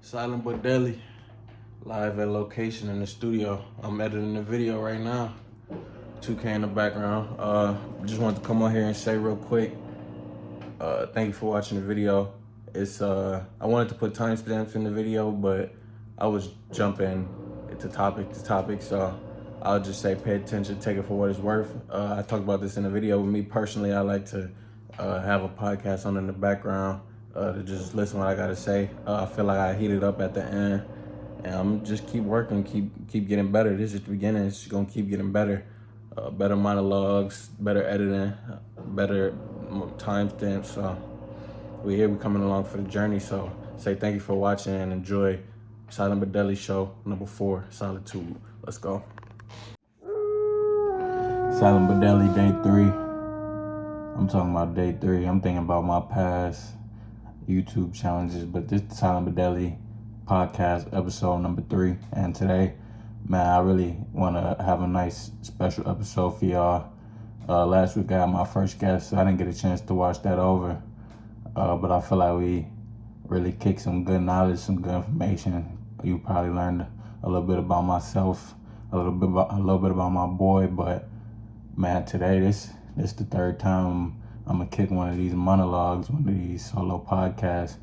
Silent but Deadly, live at location in the studio. I'm editing the video right now. 2K in the background. Just wanted to come on here and say real quick, thank you for watching the video. I wanted to put timestamps in the video, but I was jumping to topic, so I'll just say pay attention, take it for what it's worth. I talked about this in the video. With me personally, I like to have a podcast on in the background to just listen what I gotta say. I feel like I heated up at the end, and I'm just keep working, keep getting better. This is the beginning. It's gonna keep getting better. Better monologues, better editing, better timestamps. So we're here. We're coming along for the journey. So say thank you for watching and enjoy Silent but Deadly show number 4, Solitude. Let's go. Silent but Deadly day 3. I'm talking about day 3. I'm thinking about my past YouTube challenges, but this is Silent but Deadly podcast episode number 3. And today, man, I really want to have a nice special episode for y'all. Last week I had my first guest, so I didn't get a chance to watch that over. But I feel like we really kicked some good knowledge, some good information. You probably learned a little bit about myself, a little bit about my boy. But man, today this the third time I'm gonna kick one of these monologues, one of these solo podcasts.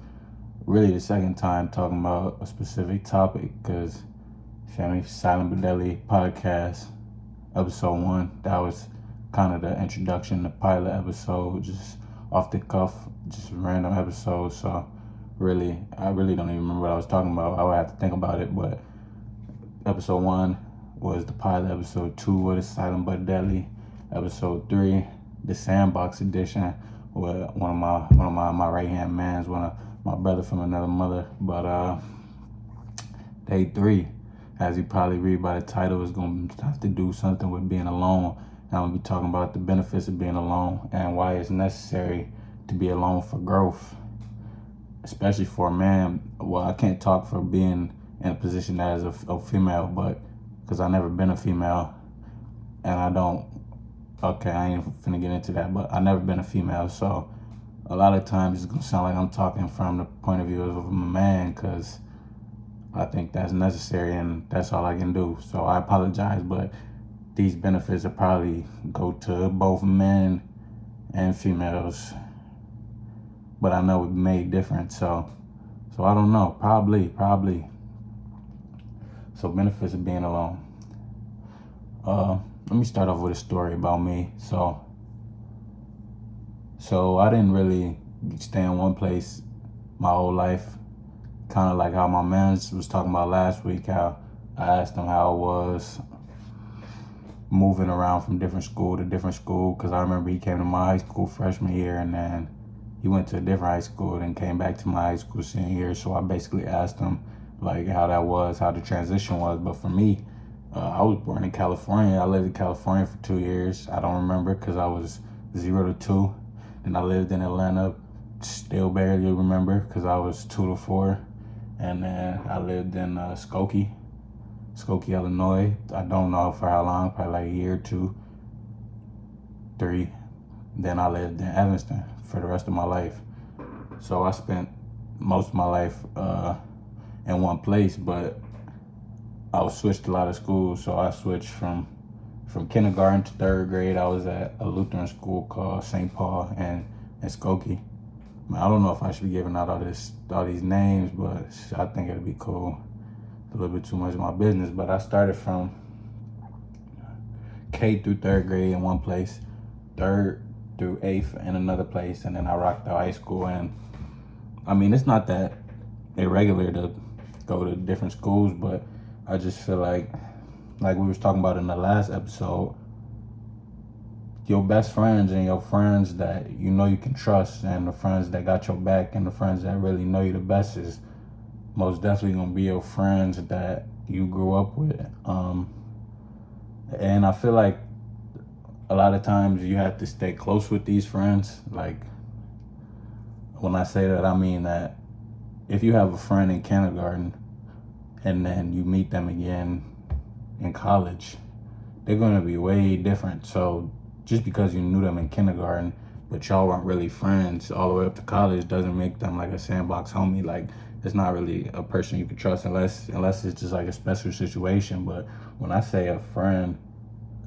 Really, the second time talking about a specific topic, because Family Silent but Deadly podcast episode 1. That was kind of the introduction, the pilot episode, just off the cuff, just a random episode. So I really don't even remember what I was talking about. I would have to think about it. But episode 1 was the pilot. Episode 2 was Silent but Deadly. Episode 3, the Sandbox edition, with one of my right hand mans, one of my brother from another mother. But day 3, as you probably read by the title, is going to have to do something with being alone. And I'm going to be talking about the benefits of being alone and why it's necessary to be alone for growth, especially for a man. Well, I can't talk for being in a position as a female, but because I've never been a female, and I ain't finna get into that, but I've never been a female, so a lot of times it's gonna sound like I'm talking from the point of view of a man, because I think that's necessary and that's all I can do. So I apologize, but these benefits will probably go to both men and females, but I know it made different, so I don't know, probably. So benefits of being alone. Let me start off with a story about me. So I didn't really stay in one place my whole life. Kind of like how my man was talking about last week, how I asked him how it was moving around from different school to different school, because I remember he came to my high school freshman year, and then he went to a different high school, then came back to my high school senior year. So I basically asked him like how that was, how the transition was. But for me, I was born in California. I lived in California for 2 years. I don't remember because I was 0 to 2. Then I lived in Atlanta, still barely remember because I was 2 to 4. And then I lived in Skokie, Illinois. I don't know for how long, probably like a year, 2, 3. Then I lived in Evanston for the rest of my life. So I spent most of my life in one place, but I was switched a lot of schools. So I switched from kindergarten to 3rd grade. I was at a Lutheran school called St. Paul in Skokie. I don't know if I should be giving out all these names, but I think it'd be cool. A little bit too much of my business. But I started from K through 3rd grade in one place, 3rd through 8th in another place, and then I rocked out high school. And I mean, it's not that irregular to go to different schools, but I just feel like we was talking about in the last episode, your best friends and your friends that you know you can trust, and the friends that got your back, and the friends that really know you the best, is most definitely gonna be your friends that you grew up with. And I feel like a lot of times you have to stay close with these friends. Like, when I say that, I mean that if you have a friend in kindergarten and then you meet them again in college, they're gonna be way different. So just because you knew them in kindergarten, but y'all weren't really friends all the way up to college, doesn't make them like a sandbox homie. Like, it's not really a person you can trust unless it's just like a special situation. But when I say a friend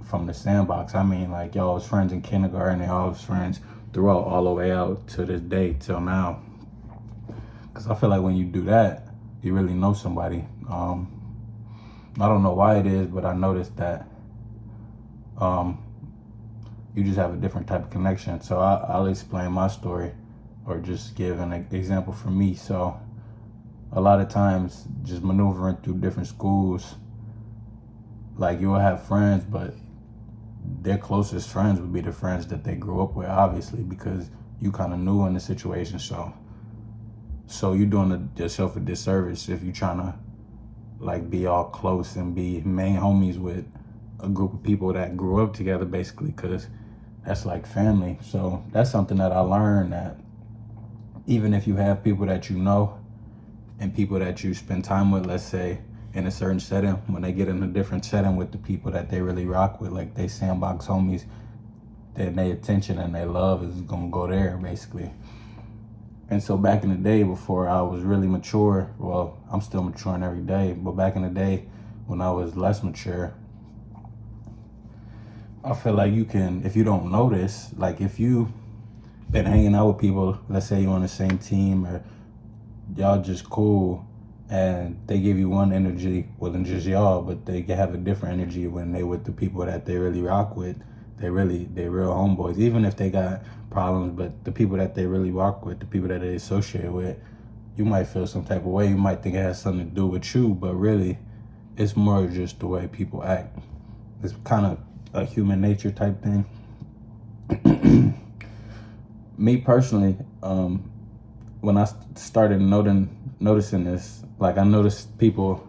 from the sandbox, I mean like y'all was friends in kindergarten and y'all was friends throughout all the way out to this day till now. Because I feel like when you do that, you really know somebody. I don't know why it is, but I noticed that you just have a different type of connection. So I'll explain my story or just give an example for me. So a lot of times just maneuvering through different schools, like you'll have friends, but their closest friends would be the friends that they grew up with, obviously, because you kind of knew in the situation. So you're doing yourself a disservice if you're trying to like be all close and be main homies with a group of people that grew up together, basically, because that's like family. So that's something that I learned, that even if you have people that you know and people that you spend time with, let's say in a certain setting, when they get in a different setting with the people that they really rock with, like they sandbox homies, then their attention and their love is gonna go there, basically. And so back in the day, before I was really mature, well, I'm still maturing every day, but back in the day when I was less mature, I feel like you can, if you don't notice, like if you been hanging out with people, let's say you're on the same team or y'all just cool, and they give you one energy, well, than just y'all, but they can have a different energy when they with the people that they really rock with. They real homeboys, even if they got problems, but the people that they really rock with, the people that they associate with, you might feel some type of way. You might think it has something to do with you, but really it's more just the way people act. It's kind of a human nature type thing. Me personally, when I started noticing this, like I noticed people,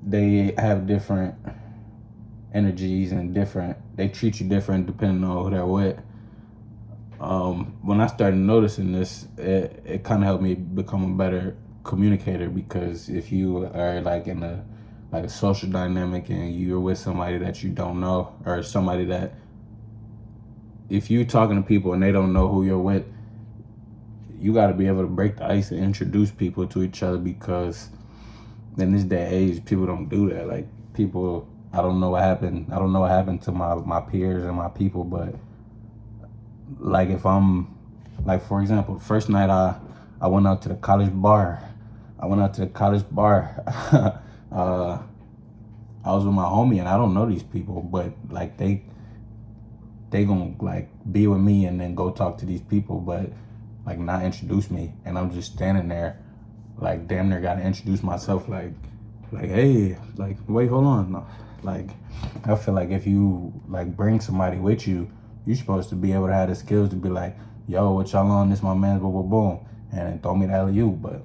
they have different energies and they treat you different depending on who they're with. When I started noticing this, it kind of helped me become a better communicator, because if you are like in a social dynamic and you're with somebody that you don't know, or somebody that, if you're talking to people and they don't know who you're with, you got to be able to break the ice and introduce people to each other, because in this day and age, people don't do that. Like people, I don't know what happened. I don't know what happened to my peers and my people, but like if I'm, like for example, the first night I went out to the college bar. I was with my homie and I don't know these people, but like they gonna like be with me and then go talk to these people, but like not introduce me, and I'm just standing there like damn near gotta introduce myself, like hey, like wait, hold on. No. Like I feel like if you like bring somebody with you, you're supposed to be able to have the skills to be like, yo, what y'all on? This my man, boom, boom, boom, and then throw me the alley-oop. But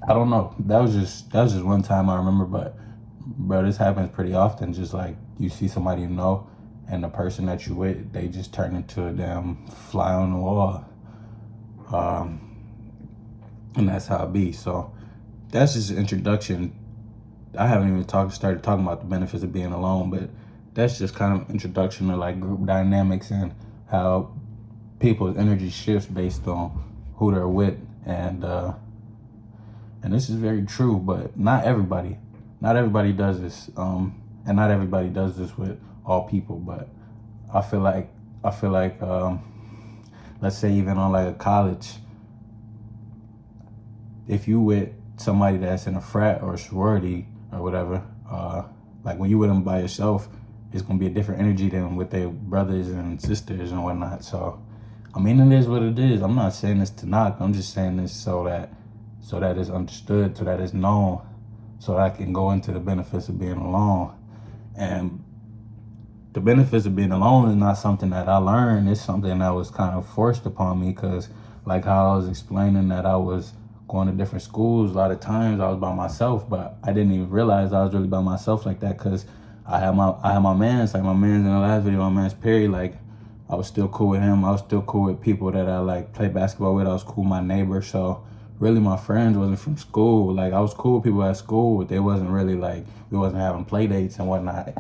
I don't know. That was just one time I remember, but bro, this happens pretty often. Just like you see somebody you know, and the person that you with, they just turn into a damn fly on the wall. And that's how it be. So that's just an introduction. I haven't even started talking about the benefits of being alone, but that's just kind of introduction to like group dynamics and how people's energy shifts based on who they're with. And this is very true, but not everybody does this. And not everybody does this with all people, but I feel like let's say even on like a college, if you with somebody that's in a frat or a sorority or whatever, like when you with them by yourself, it's gonna be a different energy than with their brothers and sisters and whatnot. So, I mean, it is what it is. I'm not saying this to knock. I'm just saying this so that it's understood, so that it's known, so I can go into the benefits of being alone. And the benefits of being alone is not something that I learned. It's something that was kind of forced upon me, because like how I was explaining that I was going to different schools, a lot of times I was by myself, but I didn't even realize I was really by myself like that, because I had my mans, like my mans in the last video, my man's Perry, like I was still cool with him. I was still cool with people that I like play basketball with. I was cool with my neighbor. So really my friends wasn't from school. Like I was cool with people at school, but they wasn't really like, we wasn't having play dates and whatnot.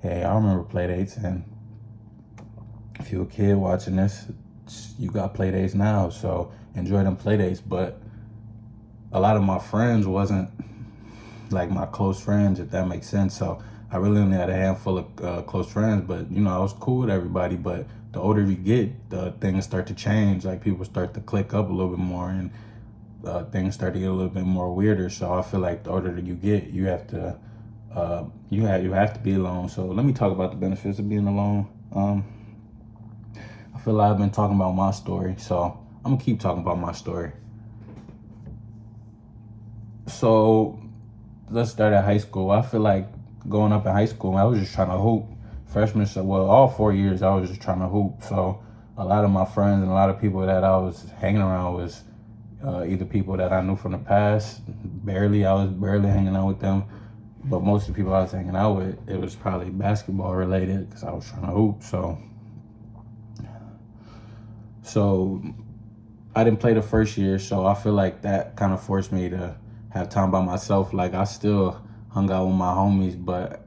Hey, I remember play dates, and if you're a kid watching this, you got play dates now. So enjoy them play dates. But a lot of my friends wasn't like my close friends, if that makes sense. So I really only had a handful of close friends, but I was cool with everybody. But the older you get, the things start to change. Like people start to click up a little bit more, and things start to get a little bit more weirder. So I feel like the older that you get, you have to you have to be alone. So let me talk about the benefits of being alone. I feel like I've been talking about my story, so I'm gonna keep talking about my story. So let's start at high school. I feel like going up in high school, I was just trying to hoop. Freshman, all 4 years, I was just trying to hoop. So a lot of my friends and a lot of people that I was hanging around was either people that I knew from the past. I was barely hanging out with them. But most of the people I was hanging out with, it was probably basketball related because I was trying to hoop. So I didn't play the first year, so I feel like that kind of forced me to have time by myself. Like I still hung out with my homies, but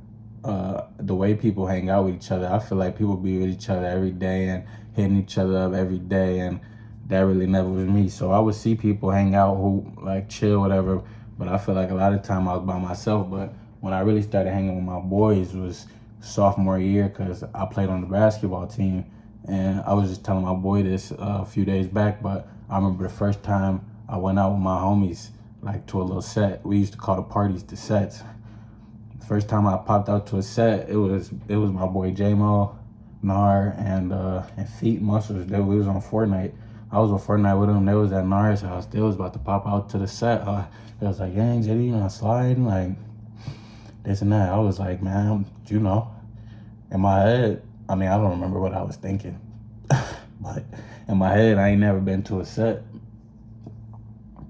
the way people hang out with each other, I feel like people be with each other every day and hitting each other up every day, and that really never was me. So I would see people hang out who like chill, whatever, but I feel like a lot of the time I was by myself. But when I really started hanging with my boys was sophomore year because I played on the basketball team. And I was just telling my boy this a few days back, but I remember the first time I went out with my homies, like to a little set. We used to call the parties the sets. The first time I popped out to a set, it was my boy J-Mo, Nar, and Feet Muscles. We was on Fortnite. I was on Fortnite with them. They was at Nar's house. They was about to pop out to the set. They was like, "Gang, JD, you not sliding?" Like this and that. I was like, man, in my head, I don't remember what I was thinking, but in my head, I ain't never been to a set.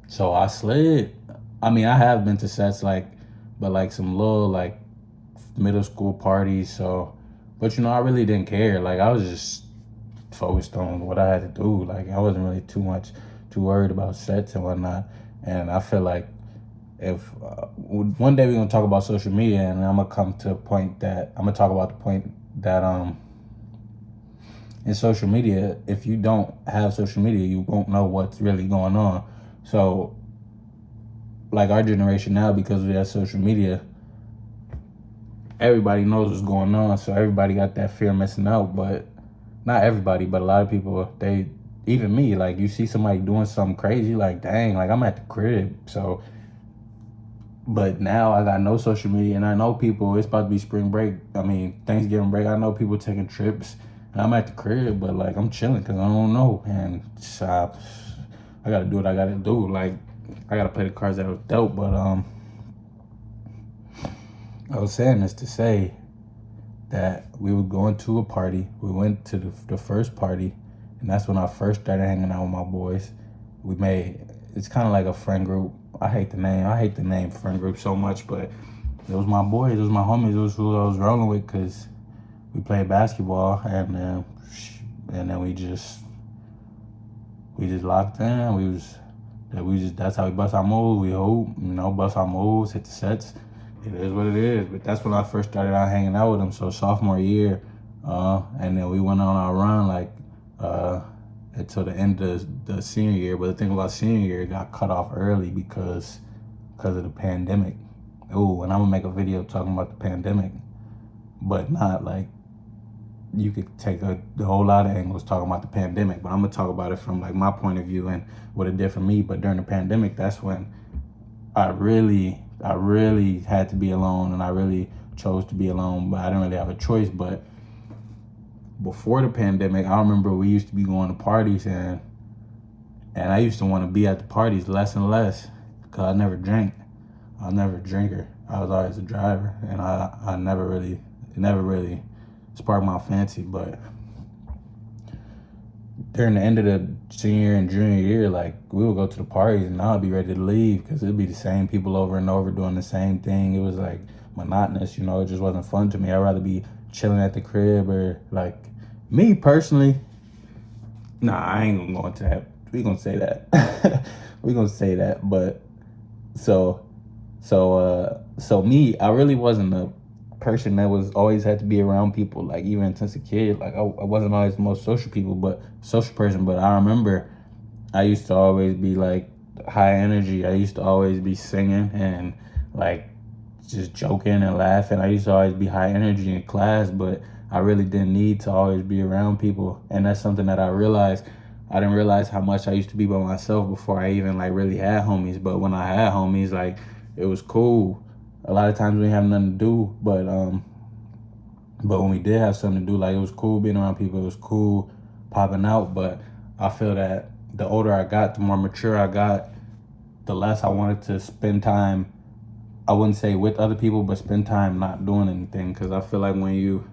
So I slid. I have been to sets but like some little like middle school parties. So, but I really didn't care. Like I was just focused on what I had to do. Like I wasn't really too worried about sets and whatnot. And I feel like if one day we're gonna talk about social media, and I'm gonna come to a point that I'm gonna talk about the point that in social media, if you don't have social media, you won't know what's really going on. So like our generation now, because we have social media, everybody knows what's going on. So everybody got that fear of missing out. But not everybody, but a lot of people, even me, like you see somebody doing something crazy, like dang, like I'm at the crib. So but now I got no social media, and I know people, it's about to be spring break. Thanksgiving break. I know people taking trips, and I'm at the crib, but like I'm chilling because I don't know. And I got to do what I got to do. Like I got to play the cards that was dealt. But I was saying this to say that we were going to a party. We went to the first party, and that's when I first started hanging out with my boys. It's kind of like a friend group. I hate the name friend group so much, but it was my boys, it was my homies, it was who I was rolling with because we played basketball, and then we just locked in. That's how we bust our moves. We hoop, bust our moves, hit the sets. It is what it is. But that's when I first started out hanging out with them. So sophomore year, and then we went on our run until the end of the senior year. But the thing about senior year, it got cut off early because of the pandemic. Oh, and I'm gonna make a video talking about the pandemic, but not like you could take the whole lot of angles talking about the pandemic. But I'm gonna talk about it from like my point of view and what it did for me. But during the pandemic, that's when I really had to be alone, and I really chose to be alone. But I didn't really have a choice. But before the pandemic, I remember we used to be going to parties, and I used to want to be at the parties less and less because I never drank. I was never a drinker. I was always a driver, and it never really sparked my fancy. But during the end of the senior and junior year, like we would go to the parties, and I'd be ready to leave because it'd be the same people over and over doing the same thing. It was like monotonous, it just wasn't fun to me. I'd rather be chilling at the crib, or like me personally. Nah, I ain't gonna go into that. We gonna say that. We gonna say that. But so me, I really wasn't a person that was always had to be around people. Like even since a kid, like I wasn't always the most social person. But I remember I used to always be like high energy. I used to always be singing and like just joking and laughing. I used to always be high energy in class, but I really didn't need to always be around people. And that's something that I realized. I didn't realize how much I used to be by myself before I even like really had homies. But when I had homies, like it was cool. A lot of times we didn't have nothing to do, but when we did have something to do, like it was cool being around people. It was cool popping out. But I feel that the older I got, the more mature I got, the less I wanted to spend time. I wouldn't say with other people, but spend time not doing anything. Because I feel like when you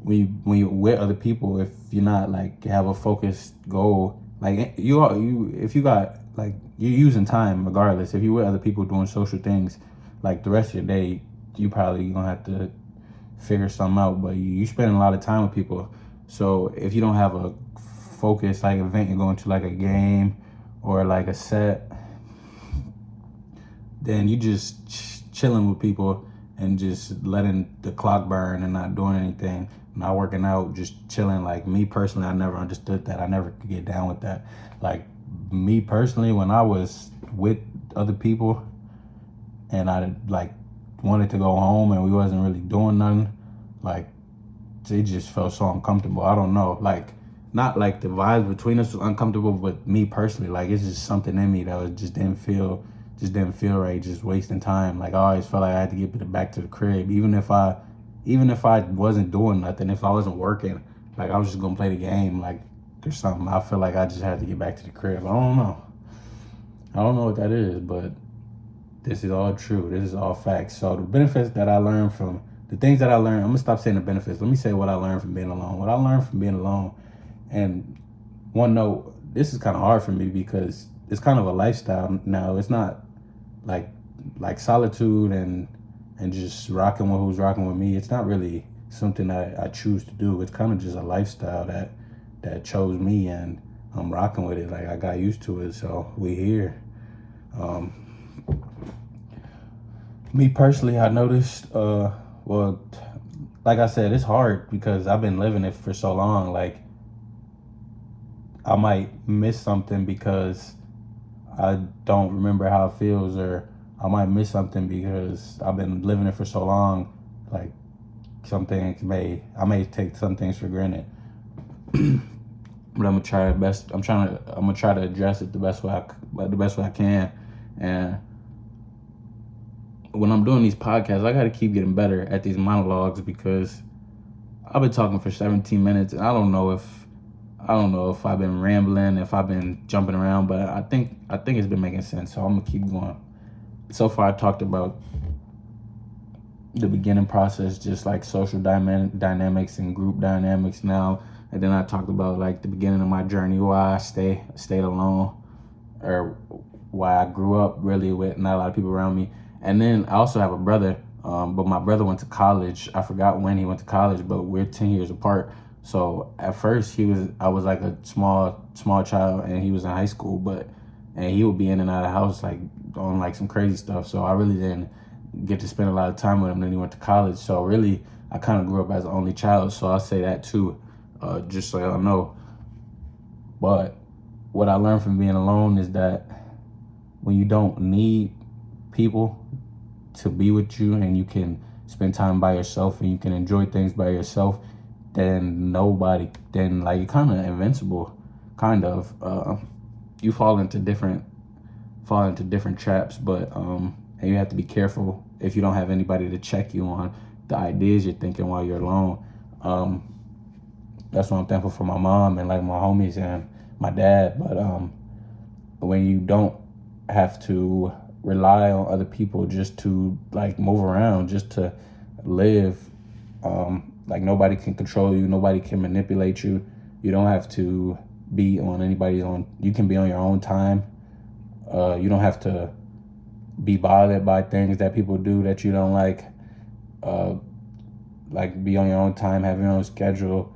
with other people, if you're not like have a focused goal, like you if you got like you're using time regardless. If you with other people doing social things, like the rest of your day, you probably gonna have to figure something out. But you spend a lot of time with people, so if you don't have a focus like event, you're going to like a game or like a set, then you just chilling with people and just letting the clock burn and not doing anything, not working out, just chilling. Like me personally, I never understood that. I never could get down with that. Like me personally, when I was with other people and I like wanted to go home and we wasn't really doing nothing, like it just felt so uncomfortable. I don't know, like not like the vibes between us was uncomfortable, but me personally, like it's just something in me that was just didn't feel right, just wasting time. Like I always felt like I had to get back to the crib, even if I wasn't doing nothing, if I wasn't working, like I was just gonna play the game, like or something. I feel like I just had to get back to the crib. I don't know what that is, but this is all true. This is all facts. So the benefits that I learned from the things that I learned, I'm gonna stop saying the benefits. Let me say what I learned from being alone. What I learned from being alone, and one note, this is kind of hard for me because it's kind of a lifestyle now. It's not like solitude and just rocking with who's rocking with me. It's not really something that I choose to do. It's kind of just a lifestyle that chose me, and I'm rocking with it. Like I got used to it, so we here. Um, Me personally, I noticed. Well, like I said, it's hard because I've been living it for so long. Like I might miss something because I don't remember how it feels, or I might miss something because I've been living it for so long. Like I may take some things for granted, but I'm gonna try the best. I'm gonna try to address it the best way I can. And when I'm doing these podcasts, I got to keep getting better at these monologues because I've been talking for 17 minutes, and I don't know if I've been rambling, if I've been jumping around, but I think it's been making sense. So I'm gonna keep going. So far, I talked about the beginning process, just like social dynamics and group dynamics now, and then I talked about like the beginning of my journey, why I stayed alone, or why I grew up really with not a lot of people around me. And then I also have a brother, but my brother went to college. I forgot when he went to college, but we're 10 years apart. So at first I was like a small child, and he was in high school, and he would be in and out of the house like on like some crazy stuff. So I really didn't get to spend a lot of time with him. Then he went to college. So really, I kind of grew up as an only child. So I'll say that too, just so y'all know. But what I learned from being alone is that when you don't need people to be with you, and you can spend time by yourself and you can enjoy things by yourself, then like you're kind of invincible, kind of. You fall into different traps, but and you have to be careful if you don't have anybody to check you on the ideas you're thinking while you're alone. That's why I'm thankful for my mom and like my homies and my dad. But when you don't have to rely on other people just to like move around, just to live, like nobody can control you, nobody can manipulate you. You don't have to be on anybody's own. You can be on your own time. You don't have to be bothered by things that people do that you don't like. Like be on your own time, have your own schedule.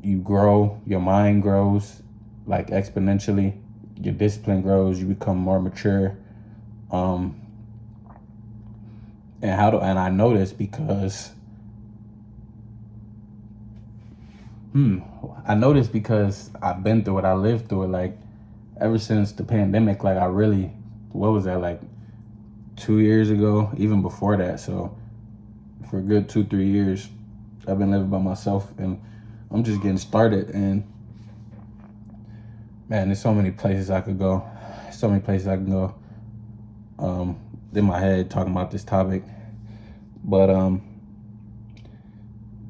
You grow, your mind grows like exponentially. Your discipline grows. You become more mature. And I know this because I know this because I've been through it. I lived through it. Like ever since the pandemic, like what was that, like 2 years ago, even before that. So for a good 2-3 years, I've been living by myself, and I'm just getting started. And man, there's so many places I could go. So many places I can go. In my head talking about this topic, but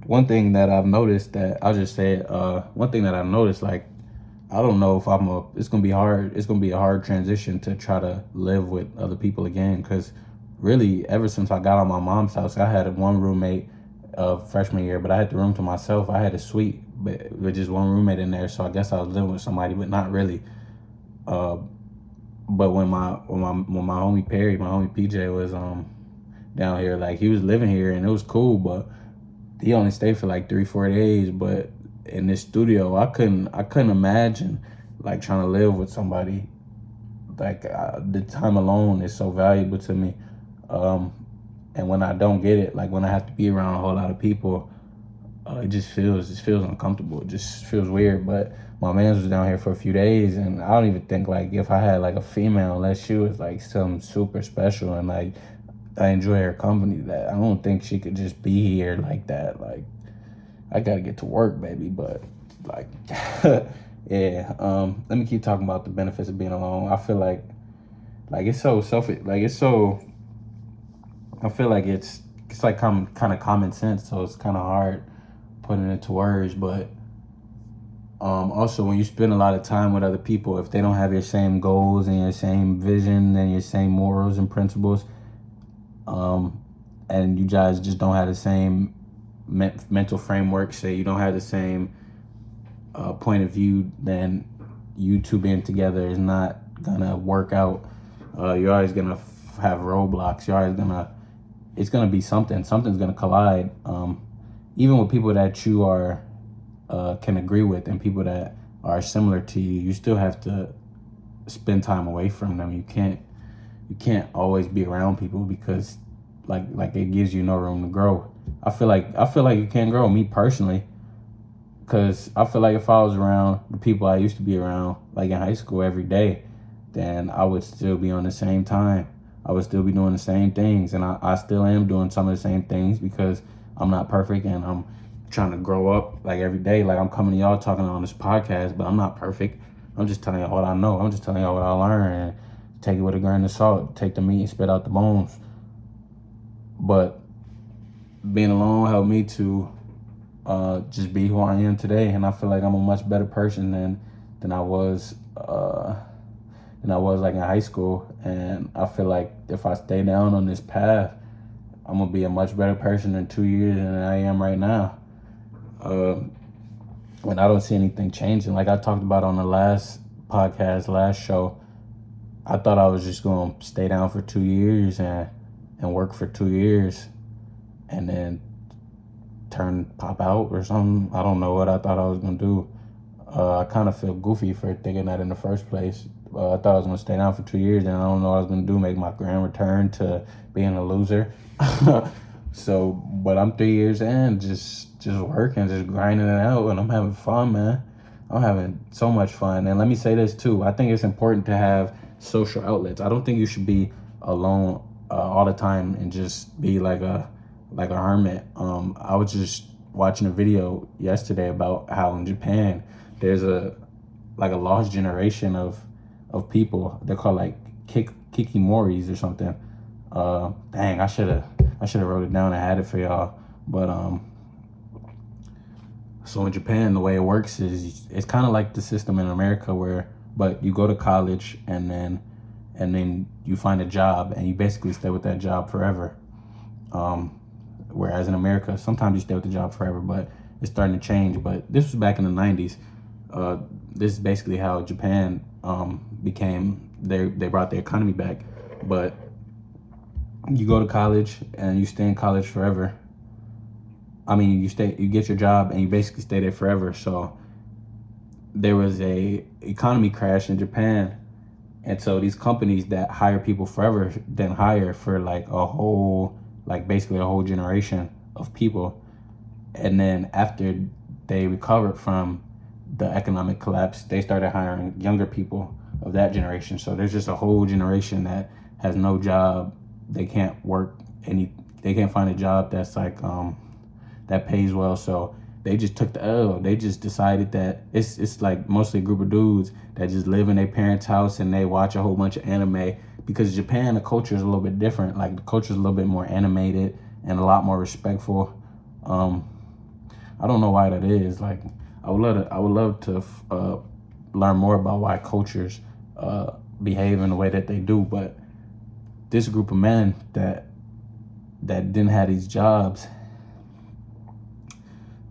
one thing that I've noticed that I'll just say it, one thing that I've noticed, like, I don't know if it's gonna be hard. It's gonna be a hard transition to try to live with other people again, because really, ever since I got out of my mom's house, I had one roommate freshman year, but I had the room to myself. I had a suite, but with just one roommate in there, so I guess I was living with somebody, but not really. But when my homie Perry, my homie PJ was down here, like, he was living here and it was cool, but he only stayed for like 3-4 days. But in this studio, I couldn't imagine like trying to live with somebody. Like, the time alone is so valuable to me, and when I don't get it, like when I have to be around a whole lot of people, it just feels uncomfortable. It just feels weird. But my man was down here for a few days, and I don't even think, like, if I had like a female, unless she was like something super special and like I enjoy her company, that I don't think she could just be here like that. Like, I gotta get to work, baby. But like, yeah. Let me keep talking about the benefits of being alone. I feel like it's so I feel like it's like kind of common sense, so it's kind of hard putting it into words. But also, when you spend a lot of time with other people, if they don't have your same goals and your same vision and your same morals and principles, and you guys just don't have the same mental framework, say you don't have the same point of view, then you two being together is not gonna work out. You're always gonna have roadblocks. It's gonna be something's gonna collide. Even with people that you are can agree with, and people that are similar to you, you still have to spend time away from them. You can't always be around people, because like it gives you no room to grow. I feel like you can't grow, me personally, because I feel like if I was around the people I used to be around, like in high school, every day, then I would still be on the same time. I would still be doing the same things, and I still am doing some of the same things, because I'm not perfect, and I'm trying to grow up like every day. Like, I'm coming to y'all talking on this podcast, but I'm not perfect. I'm just telling y'all what I know. I'm just telling y'all what I learned, and take it with a grain of salt. Take the meat and spit out the bones. But being alone helped me to just be who I am today, and I feel like I'm a much better person than I was like in high school. And I feel like if I stay down on this path, I'm gonna be a much better person in 2 years than I am right now. And I don't see anything changing. Like I talked about on the last show, I thought I was just gonna stay down for 2 years and work for 2 years and then pop out or something. I don't know what I thought I was gonna do. I kind of feel goofy for thinking that in the first place. I thought I was gonna stay down for 2 years, and I don't know what I was gonna do, make my grand return to being a loser. So, but I'm 3 years in, just working, just grinding it out, and I'm having fun, man. I'm having so much fun. And let me say this too. I think it's important to have social outlets. I don't think you should be alone all the time and just be like a hermit. I was just watching a video yesterday about how in Japan there's a lost generation of people. They're called like kikimoris or something. Dang, I should have wrote it down and had it for y'all. But so in Japan, the way it works is it's kind of like the system in America, but you go to college and then you find a job and you basically stay with that job forever. Whereas in America, sometimes you stay with the job forever, but it's starting to change. But this was back in the 90s. This is basically how Japan became. They brought their economy back. But you go to college and you stay in college forever. I mean, you get your job and you basically stay there forever. So there was a economy crash in Japan, and so these companies that hire people forever then hire for basically a whole generation of people. And then after they recovered from the economic collapse, they started hiring younger people of that generation. So there's just a whole generation that has no job. They can't work they can't find a job that's like that pays well. So they just took the L. They just decided that it's like mostly a group of dudes that just live in their parents' house and they watch a whole bunch of anime, because Japan, the culture is a little bit different. Like the culture is a little bit more animated and a lot more respectful. I don't know why that is. Like I would love to learn more about why cultures behave in the way that they do. But this group of men that didn't have these jobs,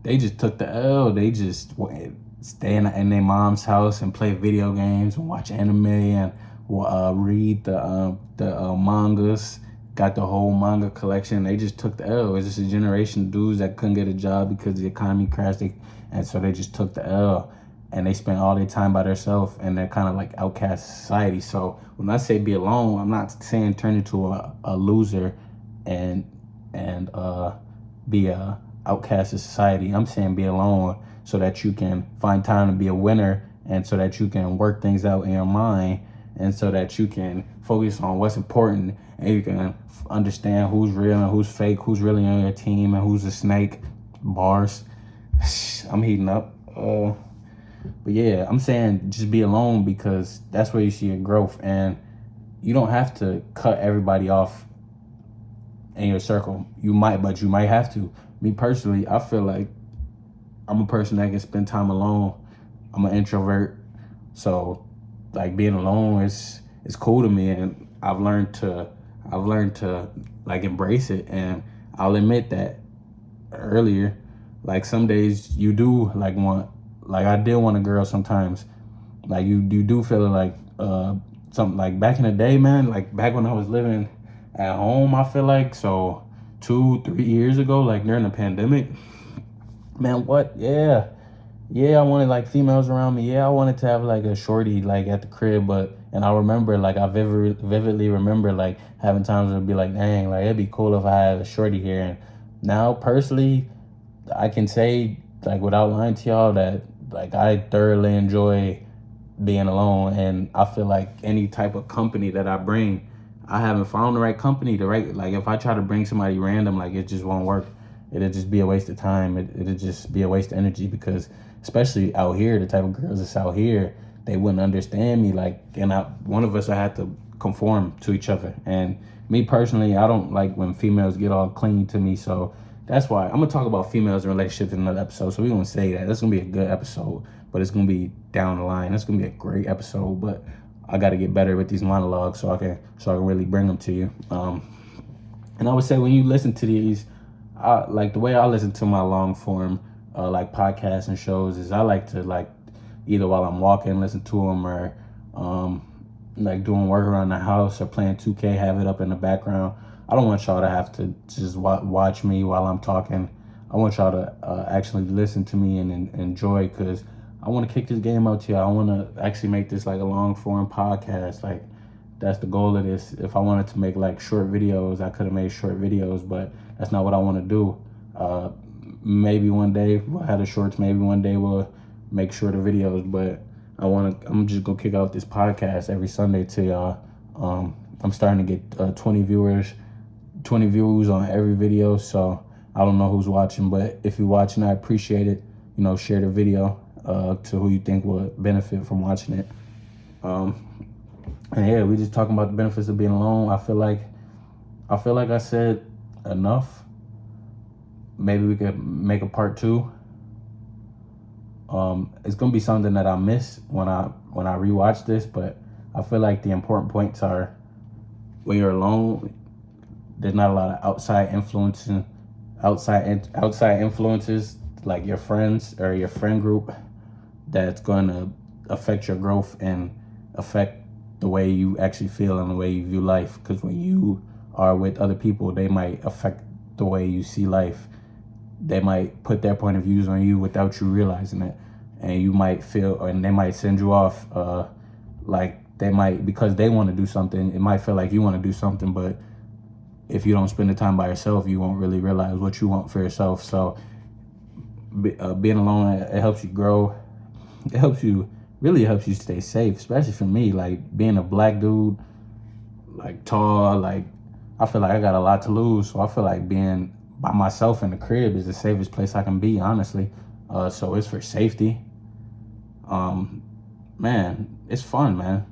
they just took the L. They just stay in their mom's house and play video games and watch anime and read the mangas. Got the whole manga collection. They just took the L. It's just a generation of dudes that couldn't get a job because the economy crashed, and so they just took the L. And they spent all their time by themselves, and they're kind of like outcast society. So when I say be alone, I'm not saying turn into a loser and be a outcast of society. I'm saying be alone so that you can find time to be a winner, and so that you can work things out in your mind, and so that you can focus on what's important, and you can understand who's real and who's fake, who's really on your team and who's a snake. Bars. I'm heating up. But yeah, I'm saying just be alone, because that's where you see your growth, and you don't have to cut everybody off in your circle. You might, but you might have to. Me personally, I feel like I'm a person that can spend time alone. I'm an introvert, so like being alone is cool to me, and I've learned to like embrace it. And I'll admit that earlier, like some days you do like I did want a girl sometimes. Like you do feel like something like back in the day, man, like back when I was living at home, I feel like, so 2-3 years ago, like during the pandemic, man, I wanted like females around me. I wanted to have like a shorty like at the crib, and I remember like I vividly remember like having times where it'd be like, dang, like it'd be cool if I had a shorty here. And now personally, I can say like without lying to y'all that like I thoroughly enjoy being alone, and I feel like any type of company that I bring, I haven't found the right company, like if I try to bring somebody random, like it just won't work. It'll just be a waste of time. It'll just be a waste of energy, because especially out here, the type of girls that's out here, they wouldn't understand me. Like, and one of us, I had to conform to each other. And me personally, I don't like when females get all clingy to me. So that's why I'm gonna talk about females and relationships in another episode. So we're gonna say that that's gonna be a good episode, but it's gonna be down the line. That's gonna be a great episode, but I got to get better with these monologues so I can really bring them to you. And I would say when you listen to these, like the way I listen to my long form like podcasts and shows is I like to like either while I'm walking listen to them, or like doing work around the house or playing 2K, have it up in the background. I don't want y'all to have to just watch me while I'm talking. I want y'all to actually listen to me and enjoy, because I want to kick this game out to you. I want to actually make this like a long form podcast. Like that's the goal of this. If I wanted to make like short videos, I could have made short videos, but that's not what I want to do. Maybe one day we'll have the shorts. Maybe one day we'll make shorter videos, but I'm just gonna kick out this podcast every Sunday to y'all. I'm starting to get 20 views on every video. So I don't know who's watching, but if you're watching, I appreciate it. Share the video to who you think will benefit from watching it. And yeah, we just talking about the benefits of being alone. I feel like I said enough. Maybe we could make a part 2. It's gonna be something that I miss when I rewatch this, but I feel like the important points are when you're alone, there's not a lot of outside influences like your friends or your friend group that's going to affect your growth and affect the way you actually feel and the way you view life. Because when you are with other people, they might affect the way you see life. They might put their point of views on you without you realizing it, and you might feel, and they might send you off like they might, because they want to do something, it might feel like you want to do something, but if you don't spend the time by yourself, you won't really realize what you want for yourself. So being alone, it helps you grow. It helps you really helps you stay safe, especially for me, like being a black dude, like tall, like I feel like I got a lot to lose. So I feel like being by myself in the crib is the safest place I can be, honestly. So it's for safety. Um, Man, it's fun, man.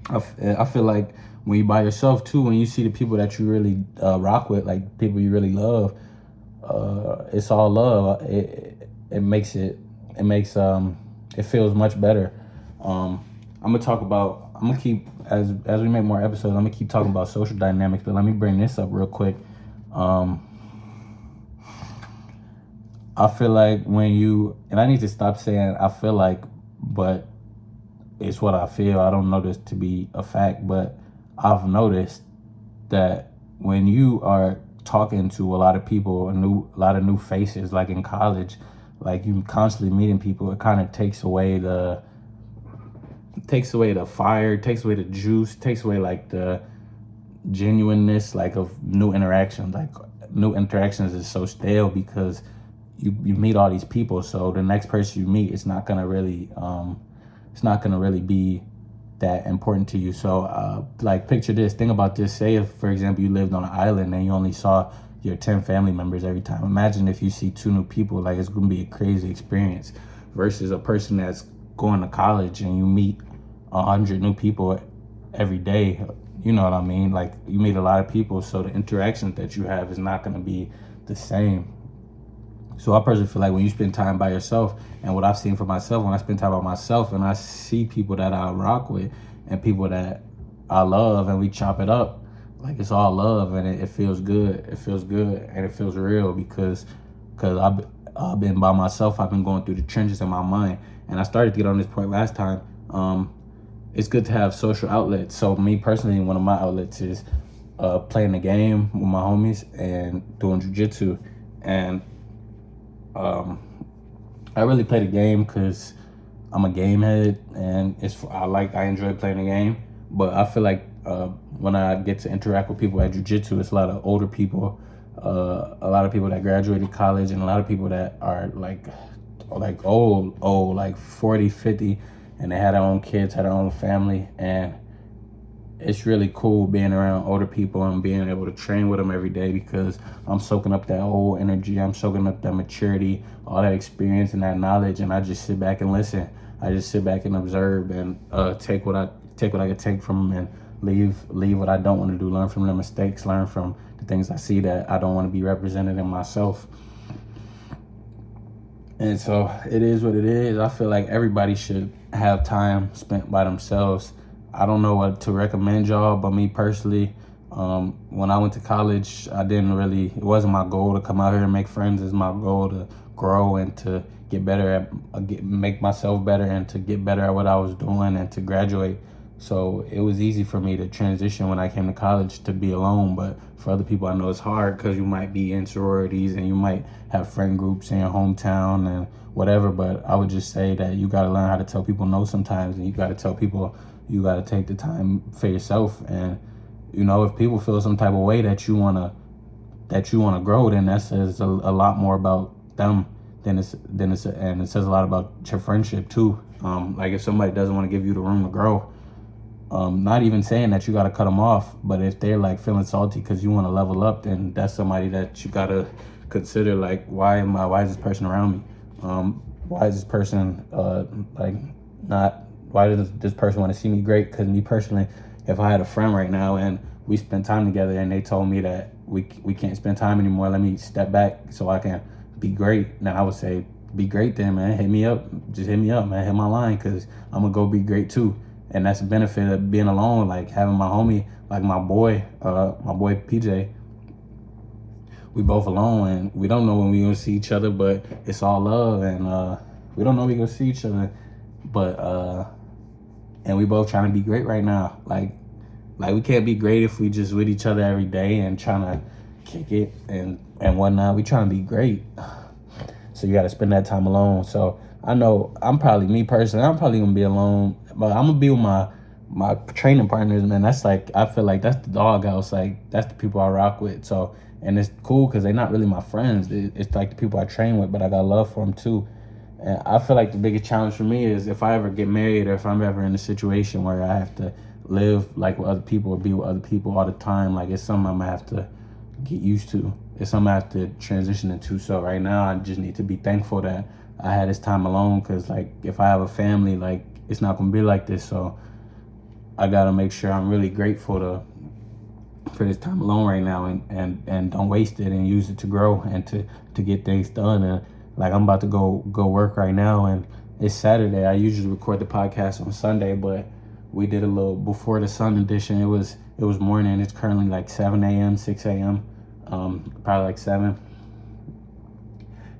I feel like when you by yourself too, when you see the people that you really rock with, like people you really love, it's all love. It makes it feels much better. I'm gonna keep as we make more episodes. I'm gonna keep talking about social dynamics, but let me bring this up real quick. Um, I feel like and I need to stop saying I feel like, but it's what I feel. I don't know this to be a fact, but I've noticed that when you are talking to a lot of people, a lot of new faces, like in college, like you constantly meeting people, it kind of takes away the fire, takes away the juice, takes away like the genuineness, like of new interactions. Like new interactions is so stale because you meet all these people, so the next person you meet, it's not gonna really be that important to you. So like picture this, think about this. Say if, for example, you lived on an island and you only saw your 10 family members every time. Imagine if you see 2 new people, like it's gonna be a crazy experience versus a person that's going to college and you meet 100 new people every day. You know what I mean? Like you meet a lot of people, so the interactions that you have is not gonna be the same. So I personally feel like when you spend time by yourself, and what I've seen for myself, when I spend time by myself and I see people that I rock with and people that I love and we chop it up, like it's all love and it feels good. It feels good and it feels real because I've been by myself. I've been going through the trenches in my mind. And I started to get on this point last time. It's good to have social outlets. So me personally, one of my outlets is playing the game with my homies and doing jujitsu. And I really play the game because I'm a game head and I enjoy playing the game. But I feel like when I get to interact with people at jiu-jitsu, it's a lot of older people, a lot of people that graduated college, and a lot of people that are like old, like 40, 50, and they had their own kids, had their own family. And it's really cool being around older people and being able to train with them every day because I'm soaking up that old energy. I'm soaking up that maturity, all that experience and that knowledge. And I just sit back and listen. I just sit back and observe and take what I could take from them and leave what I don't want to do. Learn from their mistakes. Learn from the things I see that I don't want to be represented in myself. And so it is what it is. I feel like everybody should have time spent by themselves. I don't know what to recommend y'all, but me personally, when I went to college, it wasn't my goal to come out here and make friends. It's my goal to grow and to get better make myself better and to get better at what I was doing and to graduate. So it was easy for me to transition when I came to college to be alone. But for other people, I know it's hard because you might be in sororities and you might have friend groups in your hometown and whatever. But I would just say that you got to learn how to tell people no sometimes, and you got to tell people you got to take the time for yourself. And if people feel some type of way that you wanna grow, then that says a lot more about them and it says a lot about your friendship too. Like if somebody doesn't want to give you the room to grow, not even saying that you got to cut them off, but if they're like feeling salty because you want to level up, then that's somebody that you got to consider. Like, why is this person around me? Why is this person why does this person want to see me great? Because me personally, if I had a friend right now and we spent time together and they told me that we can't spend time anymore, let me step back so I can be great, then I would say, be great then, man. Hit me up, man. Hit my line, because I'm gonna go be great too. And that's the benefit of being alone, like having my homie, like my boy PJ. We both alone and we don't know when we gonna see each other, but it's all love. And we don't know when we gonna see each other, but and we both trying to be great right now. Like we can't be great if we just with each other every day and trying to kick it and whatnot. We trying to be great, so you got to spend that time alone. So I know I'm probably gonna be alone, but I'm gonna be with my training partners, man. That's like, I feel like that's the doghouse. Like that's the people I rock with. So, and it's cool because they're not really my friends. It's like the people I train with, but I got love for them too. And I feel like the biggest challenge for me is if I ever get married or if I'm ever in a situation where I have to live like with other people or be with other people all the time, like it's something I'm gonna have to get used to. It's something I have to transition into. So right now I just need to be thankful that I had this time alone, because like if I have a family, like it's not gonna be like this. So I gotta make sure I'm really grateful for this time alone right now, and don't waste it and use it to grow and to get things done. And like I'm about to go work right now, and it's Saturday. I usually record the podcast on Sunday, but we did a little before the sun edition. It was morning. It's currently like 7 a.m., 6 a.m., probably like 7.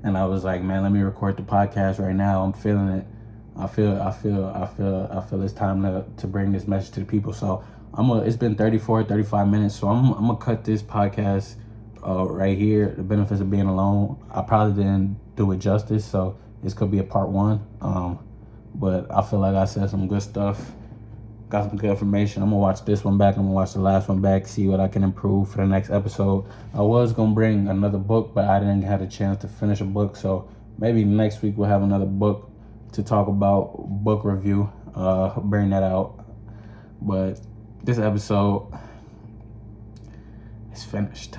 And I was like, man, let me record the podcast right now. I'm feeling it. I feel it's time to bring this message to the people. So it's been 35 minutes. So I'm gonna cut this podcast right here. The benefits of being alone. I probably didn't do it justice, so this could be a part 1. But I feel like I said some good stuff. Got some good information. I'm gonna watch this one back. I'm gonna watch the last one back, see what I can improve for the next episode. I was gonna bring another book, but I didn't have a chance to finish a book. So maybe next week we'll have another book to talk about, book review. Bring that out. But this episode is finished.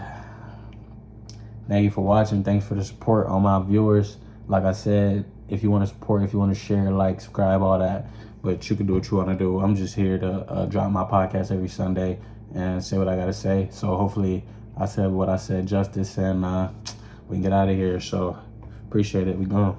Thank you for watching. Thanks for the support, all my viewers. Like I said, if you want to support, if you want to share, like, subscribe, all that. But you can do what you want to do. I'm just here to drop my podcast every Sunday and say what I got to say. So hopefully I said what I said justice, and we can get out of here. So appreciate it. We gone.